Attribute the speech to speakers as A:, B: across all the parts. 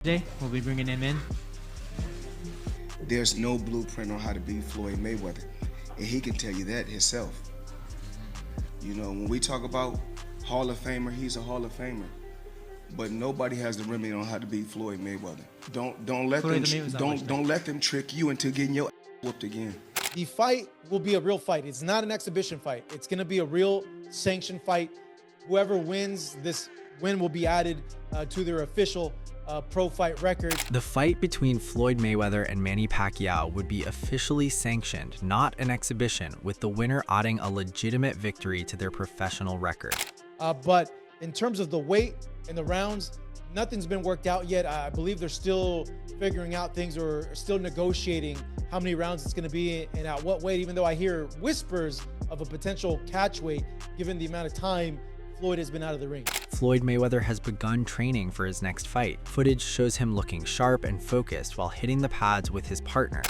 A: Today, we'll be bringing him in.
B: There's no blueprint on how to beat Floyd Mayweather, and he can tell you that himself. You know, when we talk about Hall of Famer, he's a Hall of Famer, but nobody has the remedy on how to beat Floyd Mayweather. Don't let them trick you into getting your whooped again.
C: The fight will be a real fight. It's not an exhibition fight. It's going to be a real sanctioned fight. Whoever wins this win will be added to their official pro fight record.
D: The fight between Floyd Mayweather and Manny Pacquiao would be officially sanctioned, not an exhibition, with the winner adding a legitimate victory to their professional record.
C: But in terms of the weight and the rounds, nothing's been worked out yet. I believe they're still figuring out things or still negotiating how many rounds it's going to be and at what weight, even though I hear whispers of a potential catch weight given the amount of time Floyd has been out of the ring.
D: Floyd Mayweather has begun training for his next fight. Footage shows him looking sharp and focused while hitting the pads with his partner.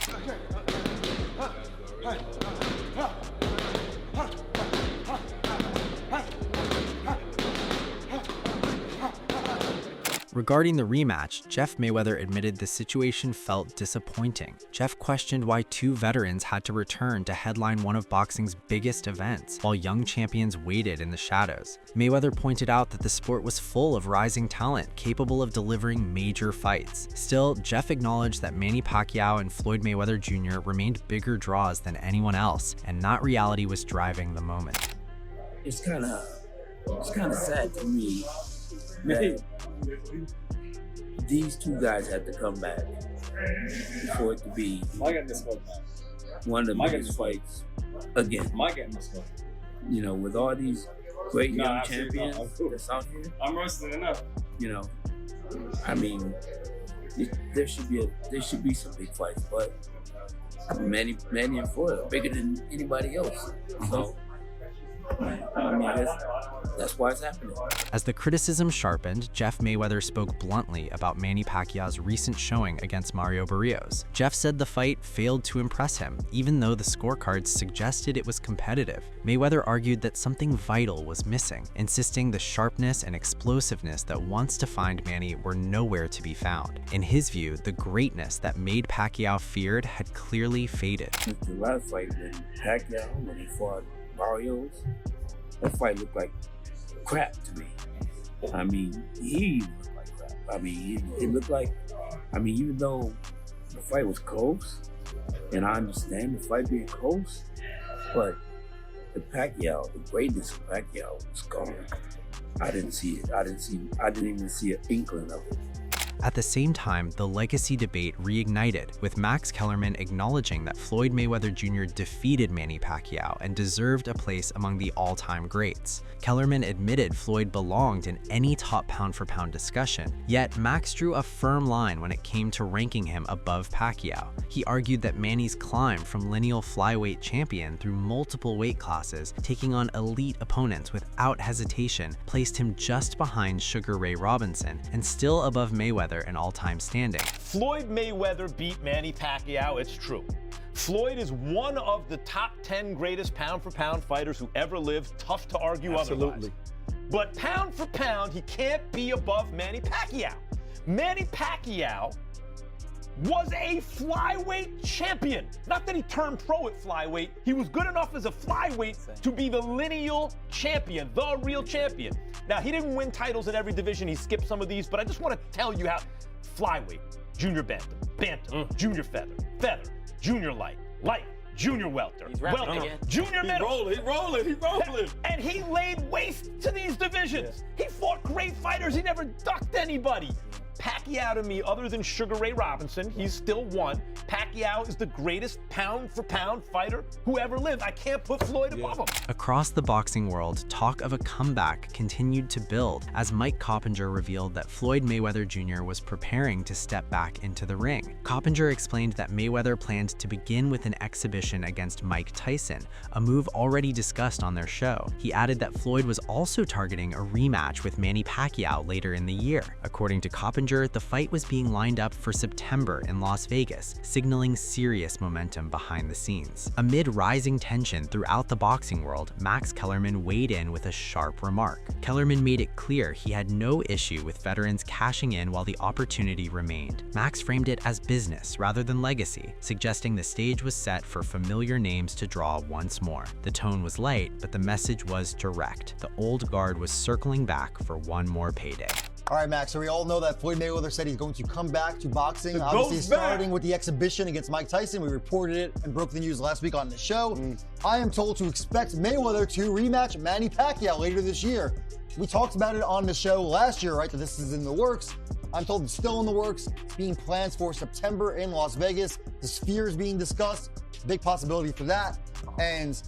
D: Regarding the rematch, Jeff Mayweather admitted the situation felt disappointing. Jeff questioned why two veterans had to return to headline one of boxing's biggest events, while young champions waited in the shadows. Mayweather pointed out that the sport was full of rising talent capable of delivering major fights. Still, Jeff acknowledged that Manny Pacquiao and Floyd Mayweather Jr. remained bigger draws than anyone else, and not reality was driving the moment.
E: It's kind of sad to me that these two guys had to come back for it to be one of the biggest fights again. You know, with all these great young champions that's out here,
F: I'm wrestling enough.
E: You know, I mean, there should be some big fights, but Manny and Floyd are bigger than anybody else. So I mean, that's why it's happening.
D: As the criticism sharpened, Jeff Mayweather spoke bluntly about Manny Pacquiao's recent showing against Mario Barrios. Jeff said the fight failed to impress him, even though the scorecards suggested it was competitive. Mayweather argued that something vital was missing, insisting the sharpness and explosiveness that once defined Manny were nowhere to be found. In his view, the greatness that made Pacquiao feared had clearly faded.
E: The last fight when Pacquiao, when he fought Barrios, that fight looked like crap to me. I mean, he looked like crap. I mean, it looked like, even though the fight was close, and I understand the fight being close, but the greatness of Pacquiao was gone. I didn't see it. I didn't even see an inkling of it.
D: At the same time, the legacy debate reignited, with Max Kellerman acknowledging that Floyd Mayweather Jr. defeated Manny Pacquiao and deserved a place among the all-time greats. Kellerman admitted Floyd belonged in any top pound-for-pound discussion, yet Max drew a firm line when it came to ranking him above Pacquiao. He argued that Manny's climb from lineal flyweight champion through multiple weight classes, taking on elite opponents without hesitation, placed him just behind Sugar Ray Robinson and still above Mayweather an all-time standing.
G: Floyd Mayweather beat Manny Pacquiao, it's true. Floyd is one of the top 10 greatest pound-for-pound fighters who ever lived. Tough to argue otherwise. But pound for pound, he can't be above Manny Pacquiao. Manny Pacquiao was a flyweight champion. Not that he turned pro at flyweight. He was good enough as a flyweight to be the lineal champion, the real champion. Now, he didn't win titles in every division. He skipped some of these, but I just want to tell you how flyweight, junior bantam, junior feather, junior light, junior welter, junior middle.
F: He rolling.
G: And he laid waste to these divisions. He fought great fighters. He never ducked anybody. Pacquiao, to me, other than Sugar Ray Robinson, he's still one. Pacquiao is the greatest pound-for-pound fighter who ever lived. I can't put Floyd above him.
D: Across the boxing world, talk of a comeback continued to build as Mike Coppinger revealed that Floyd Mayweather Jr. was preparing to step back into the ring. Coppinger explained that Mayweather planned to begin with an exhibition against Mike Tyson, a move already discussed on their show. He added that Floyd was also targeting a rematch with Manny Pacquiao later in the year. According to Coppinger, the the fight was being lined up for September in Las Vegas, signaling serious momentum behind the scenes. Amid rising tension throughout the boxing world, Max Kellerman weighed in with a sharp remark. Kellerman made it clear he had no issue with veterans cashing in while the opportunity remained. Max framed it as business rather than legacy, suggesting the stage was set for familiar names to draw once more. The tone was light, but the message was direct. The old guard was circling back for one more payday.
A: All right, Max, so we all know that Floyd Mayweather said he's going to come back to boxing.
G: It
A: Obviously,
G: goes
A: starting
G: back.
A: with the exhibition against Mike Tyson. We reported it and broke the news last week on the show. I am told to expect Mayweather to rematch Manny Pacquiao later this year. We talked about it on the show last year, right, that this is in the works. I'm told it's still in the works. It's being planned for September in Las Vegas. The Sphere is being discussed. Big possibility for that. And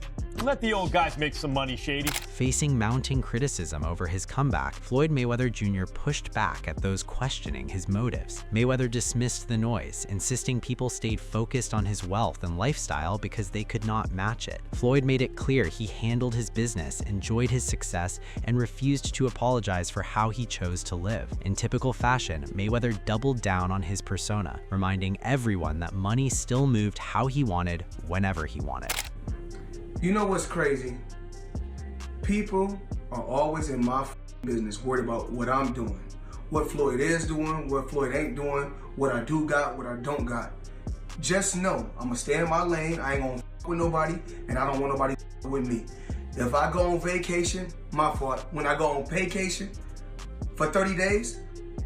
G: Let the old guys make some money, Shady.
D: Facing mounting criticism over his comeback, Floyd Mayweather Jr. pushed back at those questioning his motives. Mayweather dismissed the noise, insisting people stayed focused on his wealth and lifestyle because they could not match it. Floyd made it clear he handled his business, enjoyed his success, and refused to apologize for how he chose to live. In typical fashion, Mayweather doubled down on his persona, reminding everyone that money still moved how he wanted, whenever he wanted.
B: You know what's crazy? People are always in my business, worried about what I'm doing, what Floyd is doing, what Floyd ain't doing, what I do got, what I don't got. Just know, I'm gonna stay in my lane. I ain't gonna with nobody, and I don't want nobody with me. If I go on vacation, my fault. When I go on vacation for 30 days,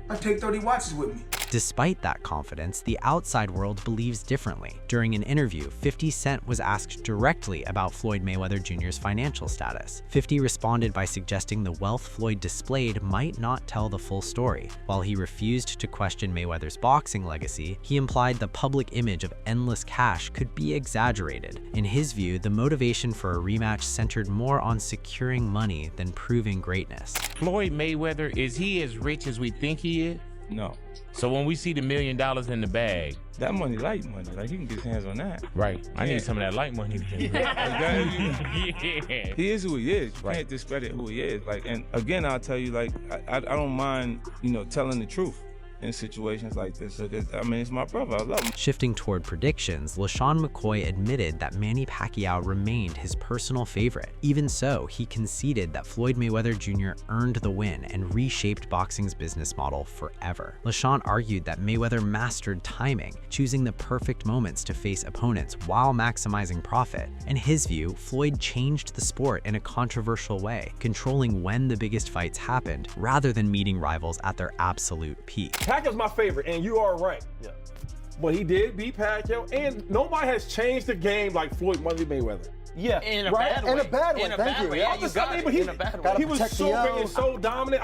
B: I take 30 watches with me.
D: Despite that confidence, the outside world believes differently. During an interview, 50 Cent was asked directly about Floyd Mayweather Jr.'s financial status. 50 responded by suggesting the wealth Floyd displayed might not tell the full story. While he refused to question Mayweather's boxing legacy, he implied the public image of endless cash could be exaggerated. In his view, the motivation for a rematch centered more on securing money than proving greatness.
F: Floyd Mayweather, is he as rich as we think he is?
H: No.
F: So when we see the $1 million in the bag,
H: That money, light money. Like, he can get his hands on that.
F: right? I need some of that light money.
H: Yeah. He is who he is. You can't discredit who he is. Like, and again, I'll tell you, like, I don't mind, telling the truth in situations like this. I mean, it's my brother. I love him.
D: Shifting toward predictions, LaShawn McCoy admitted that Manny Pacquiao remained his personal favorite. Even so, he conceded that Floyd Mayweather Jr. earned the win and reshaped boxing's business model forever. LaShawn argued that Mayweather mastered timing, choosing the perfect moments to face opponents while maximizing profit. In his view, Floyd changed the sport in a controversial way, controlling when the biggest fights happened, rather than meeting rivals at their absolute peak.
G: Pacquiao's my favorite, and you are right. Yeah. But he did beat Pacquiao, and nobody has changed the game like Floyd Mayweather. Yeah.
I: In a
A: Right?
I: bad
A: In
I: way.
A: a bad way,
I: In a
A: thank
I: bad
A: you.
I: way.
A: Yeah,
I: Yeah, you got it. In a bad way.
A: Gotta
G: he was
A: protect
G: so
A: the
G: big
A: L.
G: and so dominant.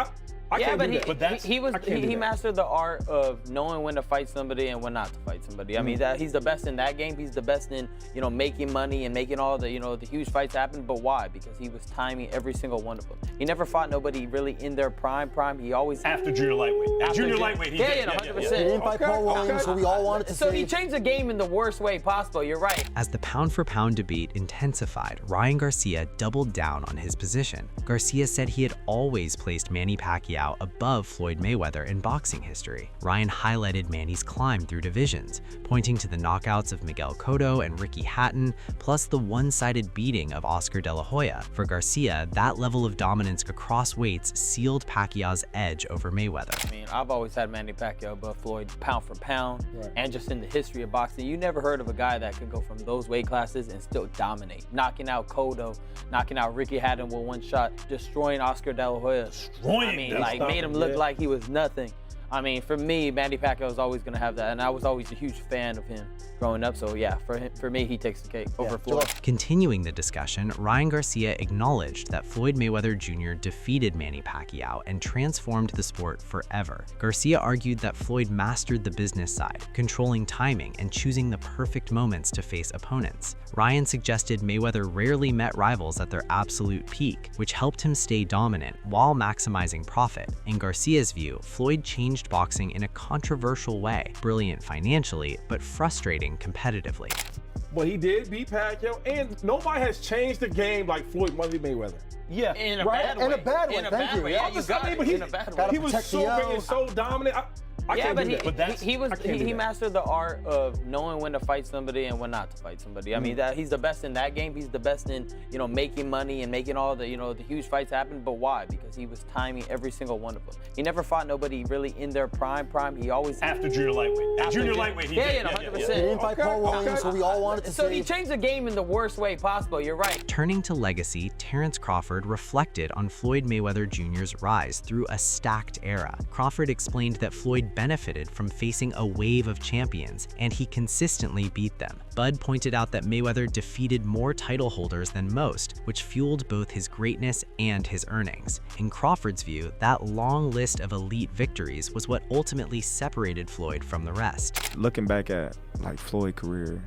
G: I
I: Yeah,
G: can't
I: but
G: do that. But that's,
I: he
G: I can't do that.
I: mastered the art of knowing when to fight somebody and when not to fight somebody. I mean, that he's the best in that game. He's the best in making money and making all the the huge fights happen. But why? Because he was timing every single one of them. He never fought nobody really in their prime. He always
G: After junior lightweight. Junior lightweight, he did.
I: 100%.
A: He didn't fight Paul Williams, who we all wanted to
I: So
A: see.
I: he changed the game in the worst way possible. You're right.
D: As the pound-for-pound debate intensified, Ryan Garcia doubled down on his position. Garcia said he had always placed Manny Pacquiao above Floyd Mayweather in boxing history. Ryan highlighted Manny's climb through divisions, pointing to the knockouts of Miguel Cotto and Ricky Hatton, plus the one-sided beating of Oscar De La Hoya. For Garcia, that level of dominance across weights sealed Pacquiao's edge over Mayweather.
I: I mean, I've always had Manny Pacquiao above Floyd pound for pound, and just in the history of boxing, you never heard of a guy that could go from those weight classes and still dominate. Knocking out Cotto, knocking out Ricky Hatton with one shot, destroying Oscar De La Hoya. I mean, like, made him look like he was nothing. I mean, for me, Manny Pacquiao is always going to have that, and I was always a huge fan of him growing up. So yeah, for me, he takes the cake over Floyd.
D: Continuing the discussion, Ryan Garcia acknowledged that Floyd Mayweather Jr. defeated Manny Pacquiao and transformed the sport forever. Garcia argued that Floyd mastered the business side, controlling timing and choosing the perfect moments to face opponents. Ryan suggested Mayweather rarely met rivals at their absolute peak, which helped him stay dominant while maximizing profit. In Garcia's view, Floyd changed boxing in a controversial way, brilliant financially, but frustrating competitively.
G: But he did beat Pacquiao, and nobody has changed the game like Floyd Mayweather. Yeah.
I: In a
A: Right?
I: bad way.
A: In a bad way,
I: In a
A: thank
I: bad
A: you.
I: way.
A: Yeah,
I: Yeah, you got it.
G: But
I: In a bad way.
A: Gotta
G: he was
A: protect
G: so
A: the
G: big
A: L.
G: and so dominant.
I: Yeah, but
G: that's,
I: he mastered the art of knowing when to fight somebody and when not to fight somebody. I mean, he's the best in that game. He's the best in, you know, making money and making all the, you know, the huge fights happen. But why? Because he was timing every single one of them. He never fought nobody really in their prime. He always
G: after junior lightweight. Junior lightweight, he did.
I: 100%.
A: He didn't fight Paul Williams, so we all wanted to see.
I: So he changed the game in the worst way possible. You're right.
D: Turning to legacy, Terrence Crawford reflected on Floyd Mayweather Jr.'s rise through a stacked era. Crawford explained that Floyd benefited from facing a wave of champions, and he consistently beat them. Bud pointed out that Mayweather defeated more title holders than most, which fueled both his greatness and his earnings. In Crawford's view, that long list of elite victories was what ultimately separated Floyd from the rest.
J: Looking back at like Floyd's career,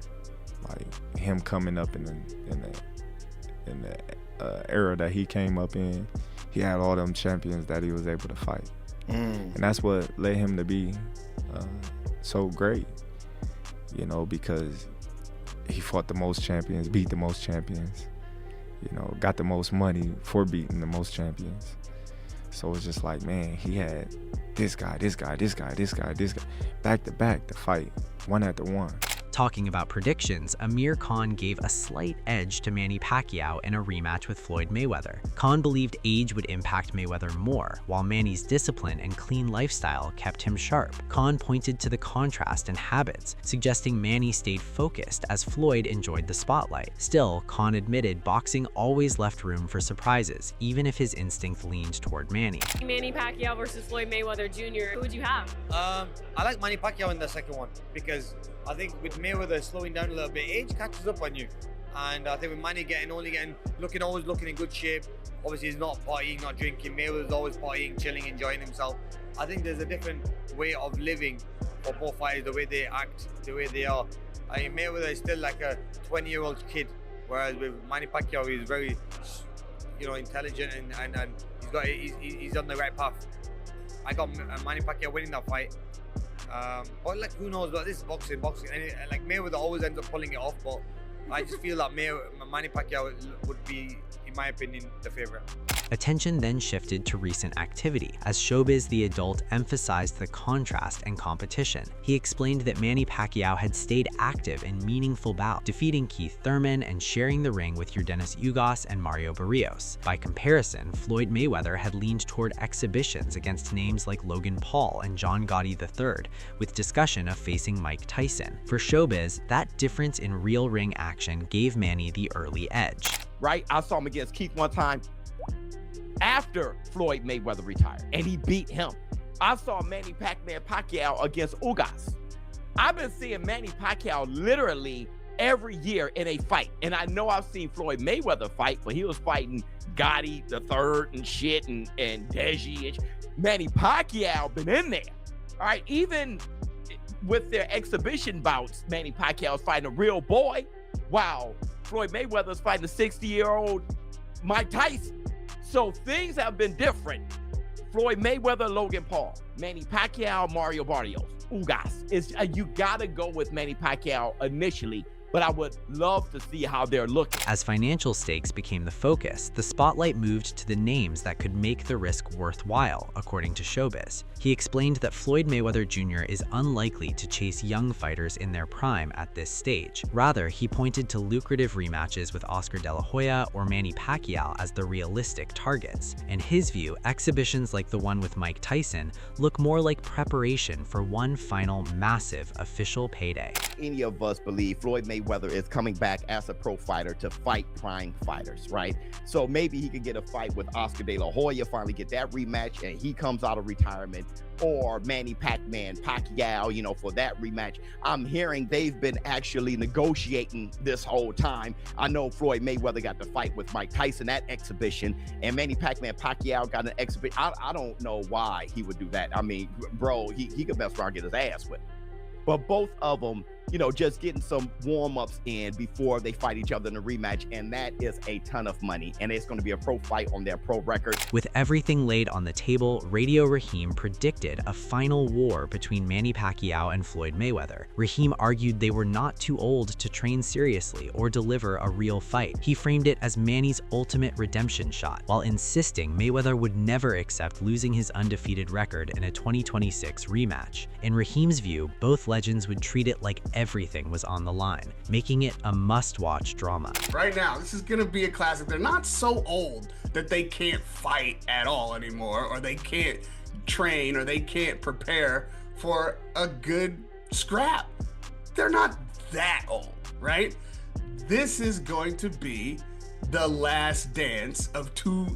J: like him coming up in the era that he came up in, he had all them champions that he was able to fight. And that's what led him to be so great, you know, because he fought the most champions, beat the most champions, you know, got the most money for beating the most champions. So it's just like, man, he had this guy, back to back to fight, one after one.
D: Talking about predictions, Amir Khan gave a slight edge to Manny Pacquiao in a rematch with Floyd Mayweather. Khan believed age would impact Mayweather more, while Manny's discipline and clean lifestyle kept him sharp. Khan pointed to the contrast in habits, suggesting Manny stayed focused as Floyd enjoyed the spotlight. Still, Khan admitted boxing always left room for surprises, even if his instinct leaned toward Manny.
K: Manny Pacquiao versus Floyd Mayweather Jr. Who would you have?
L: I like Manny Pacquiao in the second one because I think with Mayweather slowing down a little bit, age catches up on you. And I think with Manny always looking in good shape. Obviously he's not partying, not drinking. Mayweather's always partying, chilling, enjoying himself. I think there's a different way of living for both fighters, the way they act, the way they are. I mean, Mayweather is still like a 20-year-old kid, whereas with Manny Pacquiao, he's very, you know, intelligent and he's on the right path. I got Manny Pacquiao winning that fight. But like, who knows? But this is boxing, and like Mayweather always ends up pulling it off. But I just feel that Manny Pacquiao would be, in my opinion, the favorite.
D: Attention then shifted to recent activity, as Showbiz the Adult emphasized the contrast and competition. He explained that Manny Pacquiao had stayed active in meaningful bouts, defeating Keith Thurman and sharing the ring with Yordenis Ugas and Mario Barrios. By comparison, Floyd Mayweather had leaned toward exhibitions against names like Logan Paul and John Gotti III, with discussion of facing Mike Tyson. For Showbiz, that difference in real ring action gave Manny the early edge.
M: Right? I saw him against Keith one time after Floyd Mayweather retired, and he beat him. I saw Manny Pacquiao against Ugas. I've been seeing Manny Pacquiao literally every year in a fight, and I know I've seen Floyd Mayweather fight, but he was fighting Gotti III and shit and Deji. And Manny Pacquiao been in there. All right, even with their exhibition bouts, Manny Pacquiao's fighting a real boy, while Floyd Mayweather's fighting a 60-year-old Mike Tyson. So things have been different. Floyd Mayweather, Logan Paul, Manny Pacquiao, Mario Barrios, Ugas. You gotta go with Manny Pacquiao initially, but I would love to see how they're looking.
D: As financial stakes became the focus, the spotlight moved to the names that could make the risk worthwhile, according to Showbiz. He explained that Floyd Mayweather Jr. is unlikely to chase young fighters in their prime at this stage. Rather, he pointed to lucrative rematches with Oscar De La Hoya or Manny Pacquiao as the realistic targets. In his view, exhibitions like the one with Mike Tyson look more like preparation for one final massive official payday.
M: Any of us believe Floyd Mayweather is coming back as a pro fighter to fight prime fighters, right? So maybe he could get a fight with Oscar De La Hoya, finally get that rematch, and he comes out of retirement, or Manny Pacquiao, you know, for that rematch. I'm hearing they've been actually negotiating this whole time. I know Floyd Mayweather got to fight with Mike Tyson at exhibition, and Manny Pacquiao got an exhibition. I don't know why he would do that. I mean, bro, he could mess around and get his ass whipped. But both of them just getting some warm-ups in before they fight each other in a rematch, and that is a ton of money, and it's going to be a pro fight on their pro record.
D: With everything laid on the table, Radio Raheem predicted a final war between Manny Pacquiao and Floyd Mayweather. Raheem argued they were not too old to train seriously or deliver a real fight. He framed it as Manny's ultimate redemption shot, while insisting Mayweather would never accept losing his undefeated record in a 2026 rematch. In Raheem's view, both legends would treat it like everything was on the line, making it a must-watch drama.
N: Right now, this is gonna be a classic. They're not so old that they can't fight at all anymore, or they can't train, or they can't prepare for a good scrap. They're not that old, right? This is going to be the last dance of two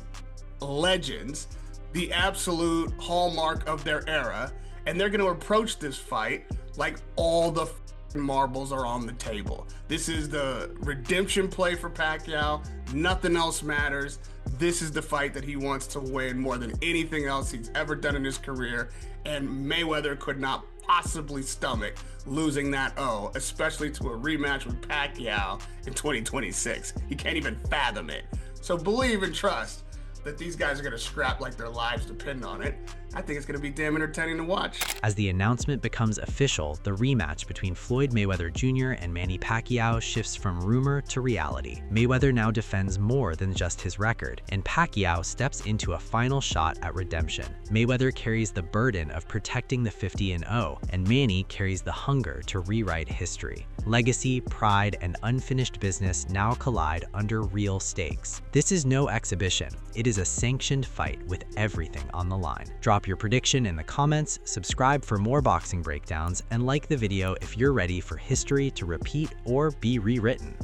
N: legends, the absolute hallmark of their era, and they're going to approach this fight like all the marbles are on the table. This is the redemption play for Pacquiao. Nothing else matters. This is the fight that he wants to win more than anything else he's ever done in his career, and Mayweather could not possibly stomach losing that especially to a rematch with Pacquiao in 2026. He can't even fathom it. So believe and trust that these guys are going to scrap like their lives depend on it. I think it's going to be damn entertaining to watch.
D: As the announcement becomes official, the rematch between Floyd Mayweather Jr. and Manny Pacquiao shifts from rumor to reality. Mayweather now defends more than just his record, and Pacquiao steps into a final shot at redemption. Mayweather carries the burden of protecting the 50-0, and Manny carries the hunger to rewrite history. Legacy, pride, and unfinished business now collide under real stakes. This is no exhibition. It is a sanctioned fight with everything on the line. Drop your prediction in the comments, subscribe for more boxing breakdowns, and like the video if you're ready for history to repeat or be rewritten.